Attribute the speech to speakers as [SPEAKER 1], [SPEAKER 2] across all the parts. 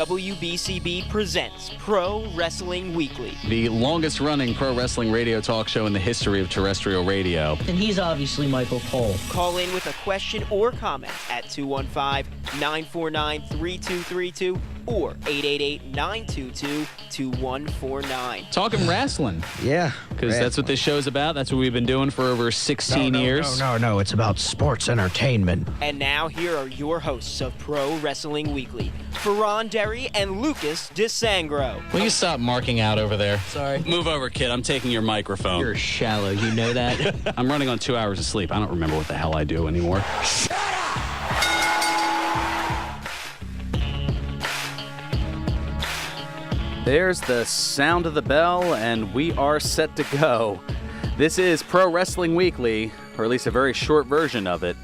[SPEAKER 1] WBCB presents Pro Wrestling Weekly,
[SPEAKER 2] the longest-running pro wrestling radio talk show in the history of terrestrial radio.
[SPEAKER 3] And he's obviously Michael Cole.
[SPEAKER 1] Call in with a question or comment at 215-949-3232 or 888-922-2149.
[SPEAKER 2] Talking wrestling.
[SPEAKER 4] Yeah.
[SPEAKER 2] Because that's what this show's about. That's what we've been doing for over 16 years.
[SPEAKER 4] No. It's about sports entertainment.
[SPEAKER 1] And now here are your hosts of Pro Wrestling Weekly, Fearon Derry and Lucas DeSangro.
[SPEAKER 2] Will you stop marking out over there?
[SPEAKER 3] Sorry.
[SPEAKER 2] Move over, kid. I'm taking your microphone.
[SPEAKER 3] You're shallow, you know that?
[SPEAKER 2] I'm running on 2 hours of sleep. I don't remember what the hell I do anymore.
[SPEAKER 4] Shut up!
[SPEAKER 2] There's the sound of the bell, and we are set to go. This is Pro Wrestling Weekly, or at least a very short version of it,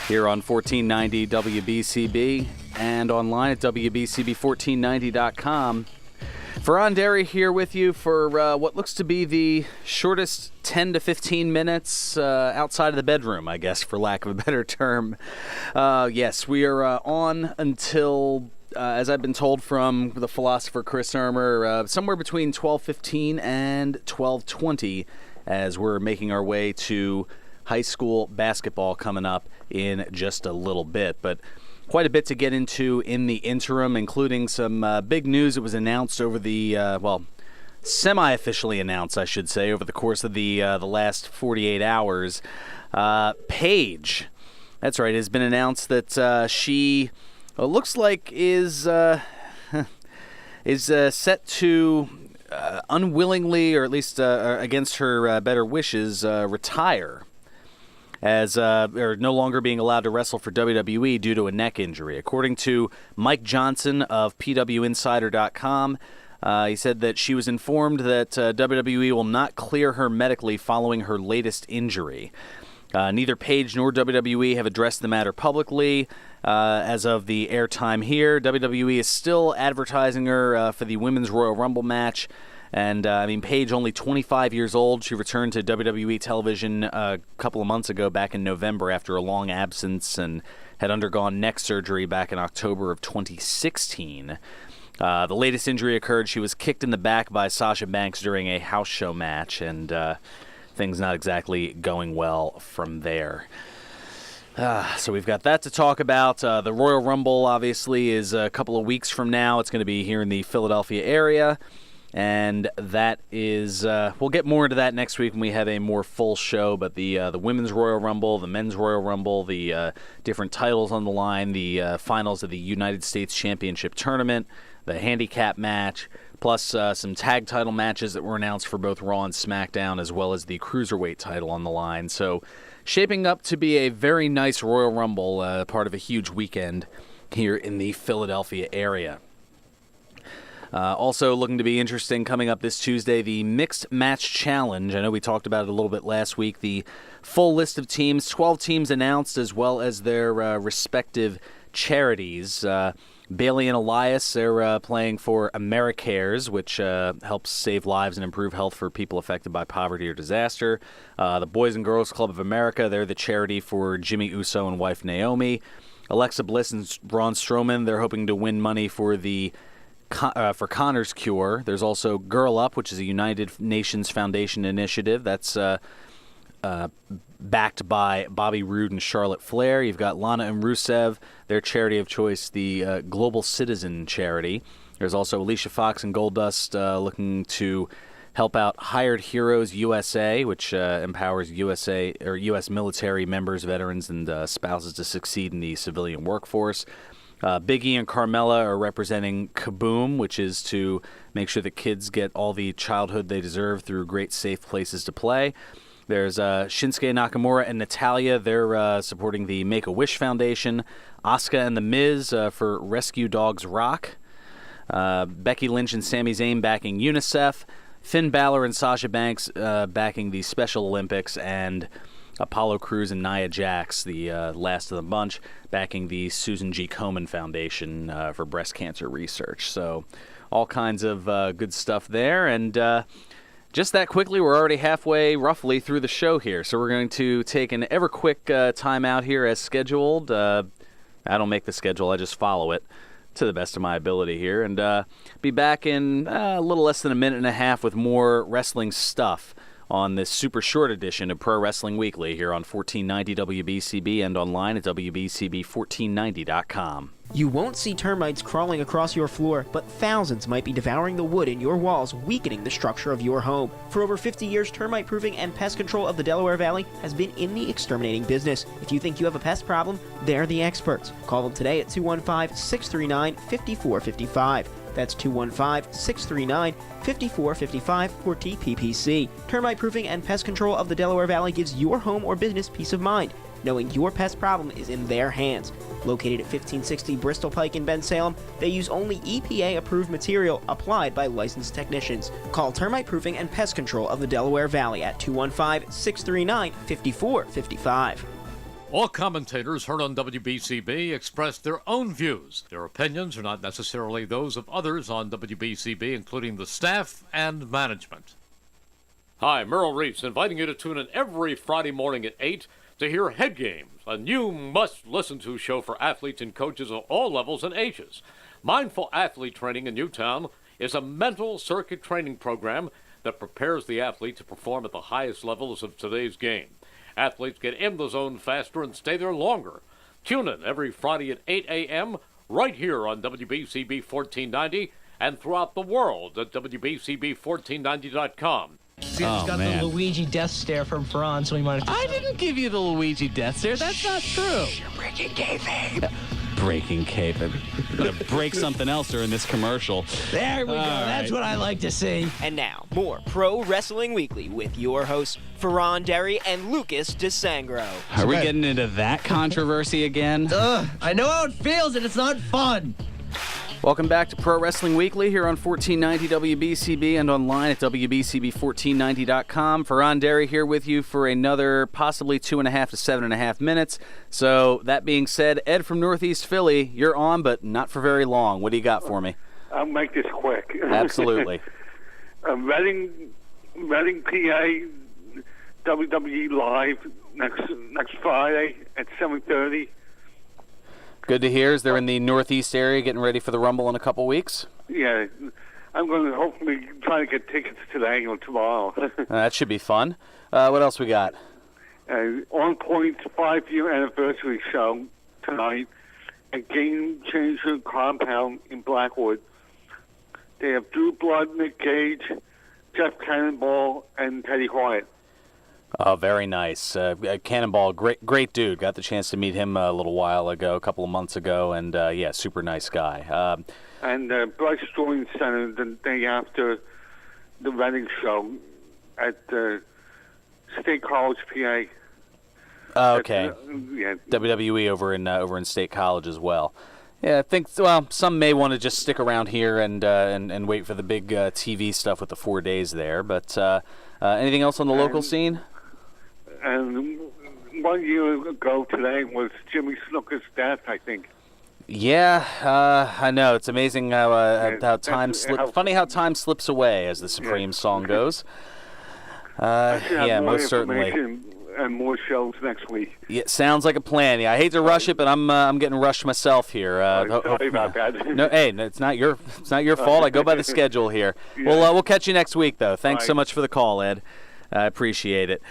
[SPEAKER 2] here on 1490 WBCB and online at WBCB1490.com. Fearon Derry here with you for what looks to be the shortest 10 to 15 minutes outside of the bedroom, I guess, for lack of a better term. Yes, we are on until, as I've been told from the philosopher Chris Ermer, somewhere between 12:15 and 12:20 as we're making our way to high school basketball coming up in just a little bit. But quite a bit to get into in the interim, including some big news that was announced over the, semi-officially announced, I should say, over the course of the last 48 hours. Paige, that's right, it has been announced that she looks like is set to unwillingly, or at least against her better wishes, retire, as or no longer being allowed to wrestle for WWE due to a neck injury. According to Mike Johnson of PWInsider.com, he said that she was informed that WWE will not clear her medically following her latest injury. Neither Paige nor WWE have addressed the matter publicly. As of the airtime here, WWE is still advertising her for the Women's Royal Rumble match. And, Paige, only 25 years old. She returned to WWE television a couple of months ago, back in November, after a long absence, and had undergone neck surgery back in October of 2016. The latest injury occurred. She was kicked in the back by Sasha Banks during a house show match, and things not exactly going well from there. So we've got that to talk about. The Royal Rumble, obviously, is a couple of weeks from now. It's going to be here in the Philadelphia area. And that is, we'll get more into that next week when we have a more full show. But the Women's Royal Rumble, the Men's Royal Rumble, the different titles on the line, the finals of the United States Championship Tournament, the handicap match, plus some tag title matches that were announced for both Raw and SmackDown, as well as the Cruiserweight title on the line. So shaping up to be a very nice Royal Rumble, part of a huge weekend here in the Philadelphia area. Also looking to be interesting coming up this Tuesday, the Mixed Match Challenge. I know we talked about it a little bit last week. The full list of teams, 12 teams announced, as well as their respective charities. Bailey and Elias, they're playing for AmeriCares, which helps save lives and improve health for people affected by poverty or disaster. The Boys and Girls Club of America, they're the charity for Jimmy Uso and wife Naomi. Alexa Bliss and Braun Strowman, they're hoping to win money for the for Connor's Cure. There's also Girl Up, which is a United Nations Foundation initiative that's backed by Bobby Roode and Charlotte Flair. You've got Lana and Rusev, their charity of choice, the Global Citizen charity. There's also Alicia Fox and Goldust looking to help out Hired Heroes USA, which empowers U.S. military members, veterans, and spouses to succeed in the civilian workforce. Big E and Carmella are representing Kaboom, which is to make sure that kids get all the childhood they deserve through great, safe places to play. There's Shinsuke Nakamura and Natalya. They're supporting the Make-A-Wish Foundation. Asuka and The Miz for Rescue Dogs Rock. Becky Lynch and Sami Zayn backing UNICEF. Finn Balor and Sasha Banks backing the Special Olympics. And Apollo Crews and Nia Jax, the last of the bunch, backing the Susan G. Komen Foundation for breast cancer research. So all kinds of good stuff there. And just that quickly, we're already halfway, roughly, through the show here. So we're going to take an ever-quick time out here as scheduled. I don't make the schedule, I just follow it. to the best of my ability here, and be back in a little less than a minute and a half with more wrestling stuff on this super short edition of Pro Wrestling Weekly here on 1490 WBCB and online at WBCB1490.com.
[SPEAKER 1] You won't see termites crawling across your floor, but thousands might be devouring the wood in your walls, weakening the structure of your home. For over 50 years, Termite Proofing and Pest Control of the Delaware Valley has been in the exterminating business. If you think you have a pest problem, they're the experts. Call them today at 215-639-5455. That's 215-639-5455 for TPPC. Termite Proofing and Pest Control of the Delaware Valley gives your home or business peace of mind, knowing your pest problem is in their hands. Located at 1560 Bristol Pike in Bensalem, they use only EPA-approved material applied by licensed technicians. Call Termite Proofing and Pest Control of the Delaware Valley at 215-639-5455.
[SPEAKER 5] All commentators heard on WBCB express their own views. Their opinions are not necessarily those of others on WBCB, including the staff and management. Hi, Merrill Reese, inviting you to tune in every Friday morning at 8 to hear Head Games, a new must-listen-to show for athletes and coaches of all levels and ages. Mindful Athlete Training in Newtown is a mental circuit training program that prepares the athlete to perform at the highest levels of today's game. Athletes get in the zone faster and stay there longer. Tune in every Friday at 8 a.m. right here on WBCB 1490 and throughout the world at WBCB1490.com.
[SPEAKER 3] See, I just got the Luigi death stare from Fearon, so we might have to...
[SPEAKER 2] I didn't give you the Luigi death stare. That's not true.
[SPEAKER 4] You're breaking kayfabe.
[SPEAKER 2] Breaking kayfabe. Gonna break something else during this commercial.
[SPEAKER 4] There we go. That's what I like to see.
[SPEAKER 1] And now, more Pro Wrestling Weekly with your hosts, Fearon Derry and Lucas DeSangro.
[SPEAKER 2] Are we getting into that controversy again?
[SPEAKER 4] I know how it feels, and it's not fun.
[SPEAKER 2] Welcome back to Pro Wrestling Weekly here on 1490 WBCB and online at WBCB1490.com. Fearon Derry here with you for another possibly 2.5 to 7.5 minutes. So, that being said, Ed from Northeast Philly, you're on, but not for very long. What do you got for me?
[SPEAKER 6] I'll make this quick.
[SPEAKER 2] Absolutely.
[SPEAKER 6] Reading, PA, WWE Live next Friday at 7:30.
[SPEAKER 2] Good to hear. Is they're in the Northeast area getting ready for the Rumble in a couple weeks?
[SPEAKER 6] Yeah, I'm going to hopefully try to get tickets today or tomorrow.
[SPEAKER 2] That should be fun. What else we got?
[SPEAKER 6] On Point's 5-year anniversary show tonight at Game Changer Compound in Blackwood. They have Drew Blood, Nick Gage, Jeff Cannonball, and Teddy Hart.
[SPEAKER 2] Oh, very nice. Cannonball, great dude. Got the chance to meet him a little while ago, a couple of months ago, and yeah, super nice guy.
[SPEAKER 6] And Bryce Joint Center the day after the Reading show at State College, PA.
[SPEAKER 2] Oh, okay.
[SPEAKER 6] Yeah.
[SPEAKER 2] WWE over in State College as well. Yeah, I think some may want to just stick around here and wait for the big TV stuff with the 4 days there. But anything else on the local scene?
[SPEAKER 6] And 1 year ago today was Jimmy Snuka's death, I think.
[SPEAKER 2] Yeah, I know. It's amazing how time slips. Funny how time slips away, as the Supreme song goes. Yeah, most certainly.
[SPEAKER 6] And more shows next week.
[SPEAKER 2] Yeah, sounds like a plan. Yeah, I hate to rush it, but I'm getting rushed myself here.
[SPEAKER 6] Sorry about that.
[SPEAKER 2] No, hey, it's not your fault. I go by the schedule here. Yeah. We'll catch you next week, though. Thanks so much for the call, Ed. I appreciate it.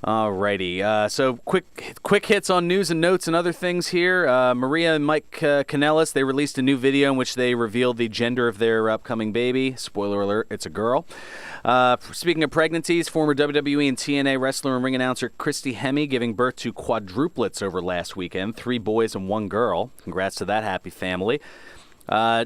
[SPEAKER 2] Alrighty, so quick hits on news and notes and other things here. Maria and Mike Kanellis, they released a new video in which they revealed the gender of their upcoming baby. Spoiler alert, it's a girl. Speaking of pregnancies, former WWE and TNA wrestler and ring announcer Christy Hemme giving birth to quadruplets over last weekend, 3 boys and 1 girl. Congrats to that happy family.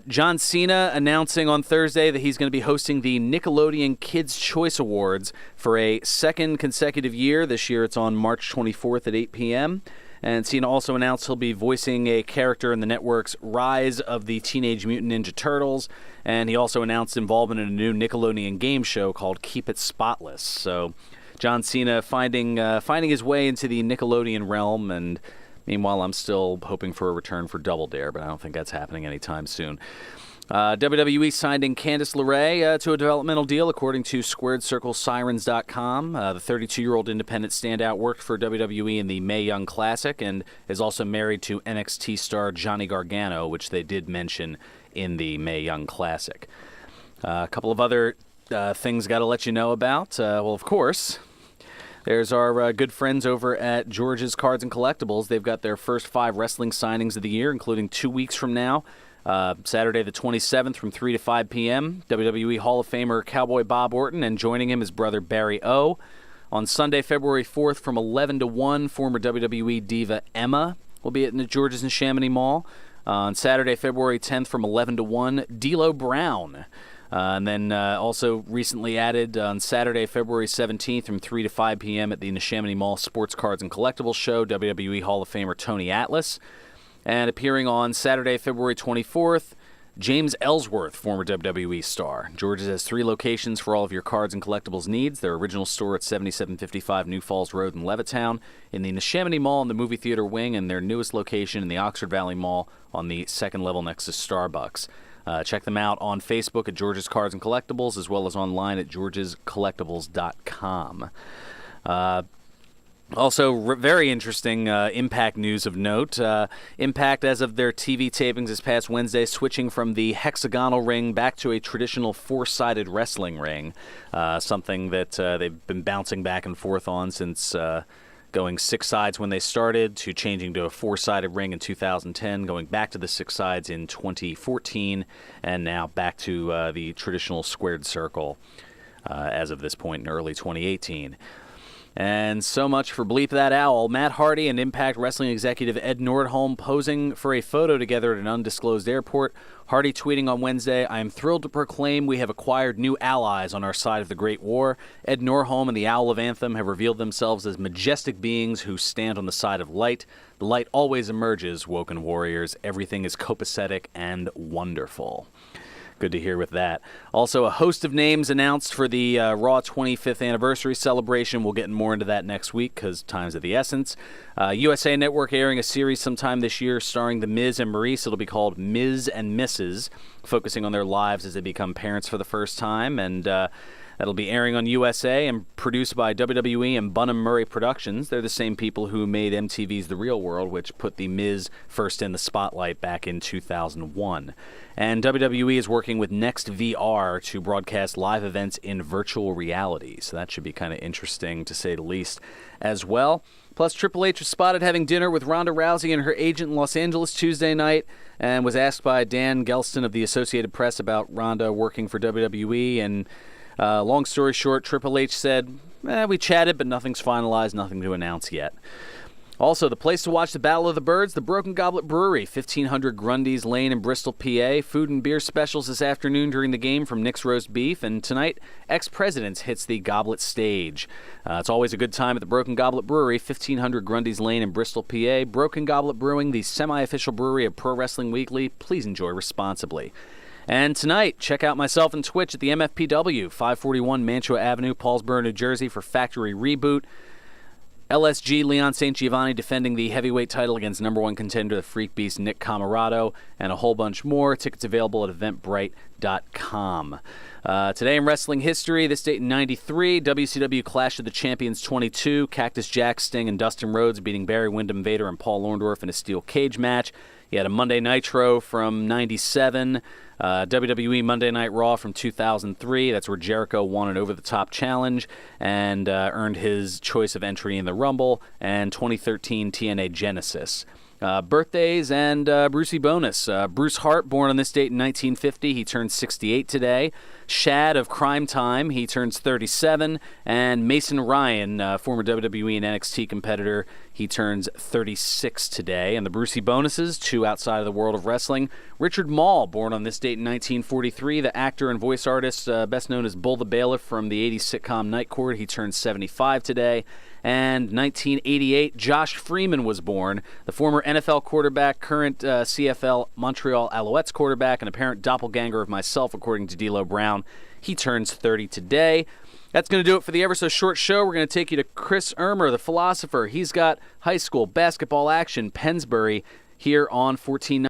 [SPEAKER 2] John Cena announcing on Thursday that he's going to be hosting the Nickelodeon Kids' Choice Awards for a second consecutive year. This year it's on March 24th at 8 p.m. And Cena also announced he'll be voicing a character in the network's Rise of the Teenage Mutant Ninja Turtles. And he also announced involvement in a new Nickelodeon game show called Keep It Spotless. So John Cena finding his way into the Nickelodeon realm, and meanwhile, I'm still hoping for a return for Double Dare, but I don't think that's happening anytime soon. WWE signed Candice LeRae to a developmental deal, according to SquaredCircleSirens.com. The 32-year-old independent standout worked for WWE in the Mae Young Classic and is also married to NXT star Johnny Gargano, which they did mention in the Mae Young Classic. A couple of other things got to let you know about. Well, of course, there's our good friends over at George's Cards and Collectibles. They've got their first 5 wrestling signings of the year, including 2 weeks from now. Saturday the 27th from 3 to 5 p.m., WWE Hall of Famer Cowboy Bob Orton, and joining him his brother Barry O. On Sunday, February 4th from 11 to 1, former WWE diva Emma will be at George's in Chamonix Mall. On Saturday, February 10th from 11 to 1, D'Lo Brown. And then also recently added on Saturday, February 17th from 3 to 5 p.m. at the Chamonix Mall Sports Cards and Collectibles Show, WWE Hall of Famer Tony Atlas. And appearing on Saturday, February 24th, James Ellsworth, former WWE star. George's has 3 locations for all of your cards and collectibles needs. Their original store at 7755 New Falls Road in Levittown, in the Neshaminy Mall in the movie theater wing, and their newest location in the Oxford Valley Mall on the second level next to Starbucks. Check them out on Facebook at George's Cards and Collectibles, as well as online at georgescollectibles.com. Also, very interesting Impact news of note. Impact, as of their TV tapings this past Wednesday, switching from the hexagonal ring back to a traditional 4-sided wrestling ring, something that they've been bouncing back and forth on since going 6 sides when they started, to changing to a 4-sided ring in 2010, going back to the 6 sides in 2014, and now back to the traditional squared circle as of this point in early 2018. And so much for Bleep That Owl. Matt Hardy and Impact Wrestling executive Ed Nordholm posing for a photo together at an undisclosed airport. Hardy tweeting on Wednesday, "I am thrilled to proclaim we have acquired new allies on our side of the Great War. Ed Nordholm and the Owl of Anthem have revealed themselves as majestic beings who stand on the side of light. The light always emerges, Woken Warriors. Everything is copacetic and wonderful." Good to hear with that. Also, a host of names announced for the Raw 25th anniversary celebration. We'll get more into that next week because time's of the essence. USA Network airing a series sometime this year starring The Miz and Maurice. It'll be called Miz and Mrs., focusing on their lives as they become parents for the first time. And that'll be airing on USA and produced by WWE and Bunham Murray Productions. They're the same people who made MTV's The Real World, which put The Miz first in the spotlight back in 2001. And WWE is working with Next VR to broadcast live events in virtual reality. So that should be kind of interesting, to say the least, as well. Plus, Triple H was spotted having dinner with Ronda Rousey and her agent in Los Angeles Tuesday night, and was asked by Dan Gelston of the Associated Press about Ronda working for WWE. And long story short, Triple H said, we chatted, but nothing's finalized, nothing to announce yet. Also, the place to watch the Battle of the Birds, the Broken Goblet Brewery, 1500 Grundy's Lane in Bristol, PA. Food and beer specials this afternoon during the game from Nick's Roast Beef. And tonight, Ex-Presidents hits the Goblet stage. It's always a good time at the Broken Goblet Brewery, 1500 Grundy's Lane in Bristol, PA. Broken Goblet Brewing, the semi-official brewery of Pro Wrestling Weekly. Please enjoy responsibly. And tonight, check out myself and Twitch at the MFPW, 541 Mantua Avenue, Paulsboro, New Jersey, for Factory Reboot. LSG Leon St. Giovanni defending the heavyweight title against number 1 contender, the Freak Beast Nick Camarado, and a whole bunch more. Tickets available at eventbrite.com. Today in wrestling history, this date in 93, WCW Clash of the Champions 22, Cactus Jack, Sting, and Dustin Rhodes beating Barry Windham, Vader, and Paul Orndorff in a steel cage match. You had a Monday Nitro from 97, WWE Monday Night Raw from 2003. That's where Jericho won an over-the-top challenge and earned his choice of entry in the Rumble, and 2013 TNA Genesis. Birthdays and Brucey bonus. Bruce Hart, born on this date in 1950. He turns 68 today. Shad of Crime Time, he turns 37. And Mason Ryan, former WWE and NXT competitor, he turns 36 today. And the Brucey bonuses, 2 outside of the world of wrestling. Richard Mall, born on this date in 1943. The actor and voice artist, best known as Bull the Bailiff from the 80s sitcom Night Court. He turns 75 today. And 1988, Josh Freeman was born, the former NFL quarterback, current CFL Montreal Alouettes quarterback, and apparent doppelganger of myself, according to D'Lo Brown. He turns 30 today. That's going to do it for the ever so short show. We're going to take you to Chris Ermer, the philosopher. He's got high school basketball action, Pennsbury, here on 1490.